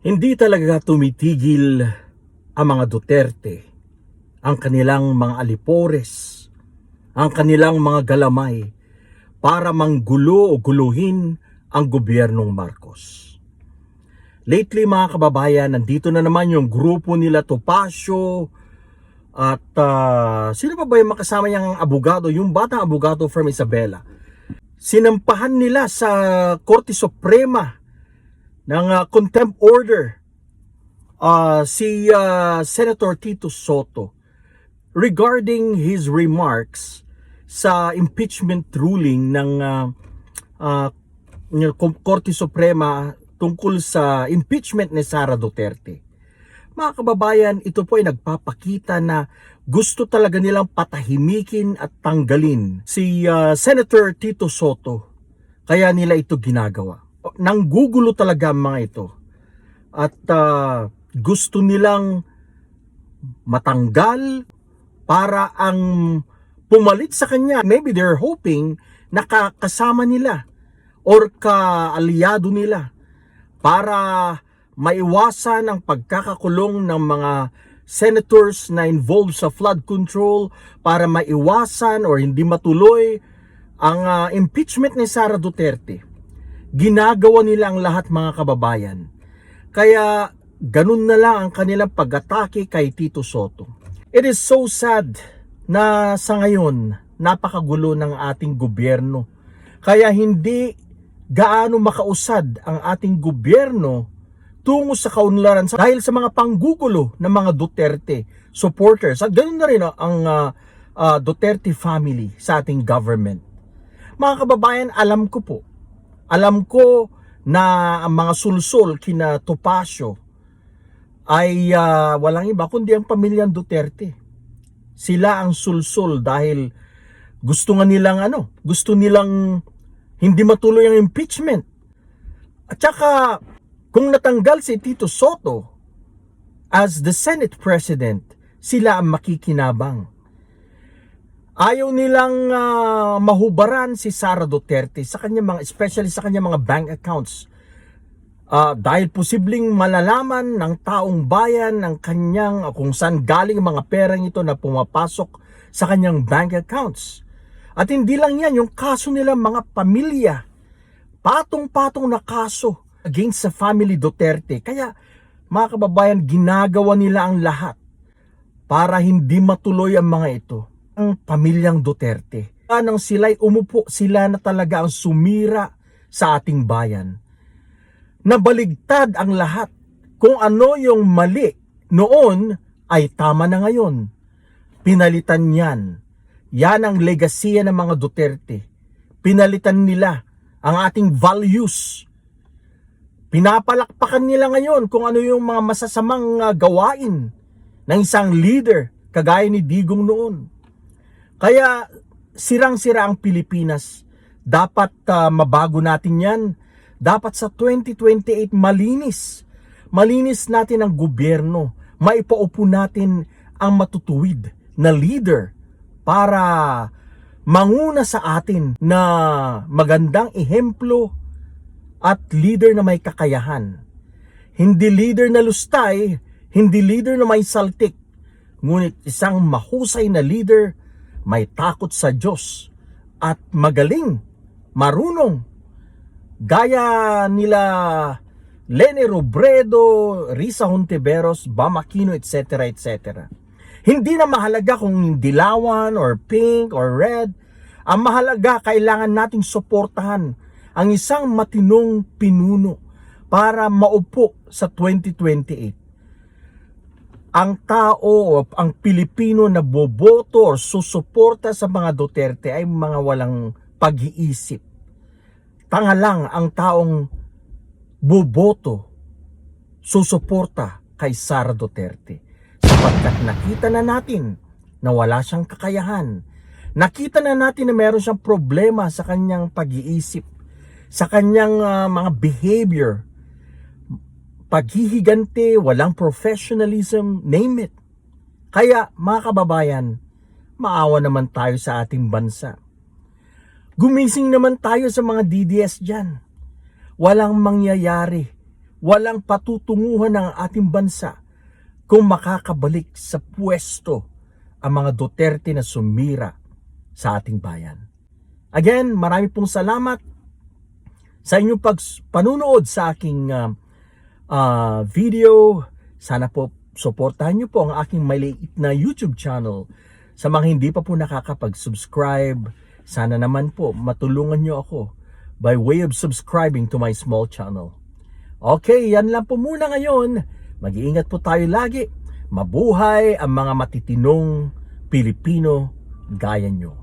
Hindi talaga tumitigil ang mga Duterte, ang kanilang mga alipores, ang kanilang mga galamay para manggulo o guluhin ang gobyernong Marcos. Lately mga kababayan, nandito na naman yung grupo nila Topacio at sino pa ba yung makasama niyang abogado, yung batang abogado from Isabela. Sinampahan nila sa Korte Suprema ng contempt order si Senator Tito Soto regarding his remarks sa impeachment ruling ng Korte Suprema tungkol sa impeachment ni Sara Duterte. Mga kababayan, ito po ay nagpapakita na gusto talaga nilang patahimikin at tanggalin si Senator Tito Soto. Kaya nila ito ginagawa. Nanggugulo talaga ang mga ito. At gusto nilang matanggal para ang pumalit sa kanya. Maybe they're hoping na kasama nila or kaalyado nila para maiwasan ang pagkakakulong ng mga senators na involved sa flood control, para maiwasan or hindi matuloy ang impeachment ni Sara Duterte. Ginagawa nila ang lahat mga kababayan. Kaya ganun na lang ang kanilang pag-atake kay Tito Soto. It is so sad na sa ngayon napakagulo ng ating gobyerno. Kaya hindi gaano makausad ang ating gobyerno tungo sa kaunlaran dahil sa mga panggugulo ng mga Duterte supporters. At ganun na rin ang Duterte family sa ating government. Mga kababayan, alam ko na ang mga sulsol kina Topacio ay walang iba kundi ang pamilyang Duterte. Sila ang sulsol dahil gusto nilang hindi matuloy ang impeachment. At saka kung natanggal si Tito Soto as the Senate President, sila ang makikinabang. Ayaw nilang mahubaran si Sara Duterte sa kanyang especially sa kanyang mga bank accounts. Dahil posibleng malalaman ng taong bayan ng kanyang kung saan galing ang mga perang ito na pumapasok sa kanyang bank accounts. At hindi lang yan, yung kaso nila mga pamilya, patong-patong na kaso against sa family Duterte. Kaya mga kababayan, ginagawa nila ang lahat para hindi matuloy ang mga ito. Ang pamilyang Duterte. Nang sila'y umupo, sila na talaga ang sumira sa ating bayan. Nabaligtad ang lahat. Kung ano yung mali noon ay tama na ngayon. Pinalitan yan. Yan ang legasiya ng mga Duterte. Pinalitan nila ang ating values. Pinapalakpakan nila ngayon kung ano yung mga masasamang gawain ng isang leader kagaya ni Digong noon. Kaya sirang-sira ang Pilipinas. Dapat mabago natin yan. Dapat sa 2028 malinis. Malinis natin ang gobyerno. Maipaupo natin ang matutuwid na leader para manguna sa atin na magandang ehemplo at leader na may kakayahan. Hindi leader na lustay, hindi leader na may saltik, ngunit isang mahusay na leader, may takot sa Diyos at magaling, marunong. Gaya nila Leni Robredo, Risa Hontiveros, Bam Aquino, etc. etc. Hindi na mahalaga kung dilawan or pink or red. Ang mahalaga, kailangan nating suportahan ang isang matinong pinuno para maupo sa 2028. Ang tao o ang Pilipino na boboto o susuporta sa mga Duterte ay mga walang pag-iisip. Tanga lang ang taong boboto, susuporta kay Sara Duterte. Sapagkat nakita na natin na wala siyang kakayahan. Nakita na natin na meron siyang problema sa kanyang pag-iisip, sa kanyang mga behavior. Paghihigante, walang professionalism, name it. Kaya mga kababayan, maawa naman tayo sa ating bansa. Gumising naman tayo sa mga DDS dyan. Walang mangyayari walang patutunguhan ng ating bansa kung makakabalik sa pwesto ang mga Duterte na sumira sa ating bayan. Again, marami pong salamat sa inyong panunood sa aking video. Sana po suportahan niyo po ang aking maliit na YouTube channel. Sa mga hindi pa po nakakapag-subscribe, sana naman po matulungan niyo ako by way of subscribing to my small channel. Okay, yan lang po muna ngayon. Mag-iingat po tayo lagi. Mabuhay ang mga matitinong Pilipino gaya nyo.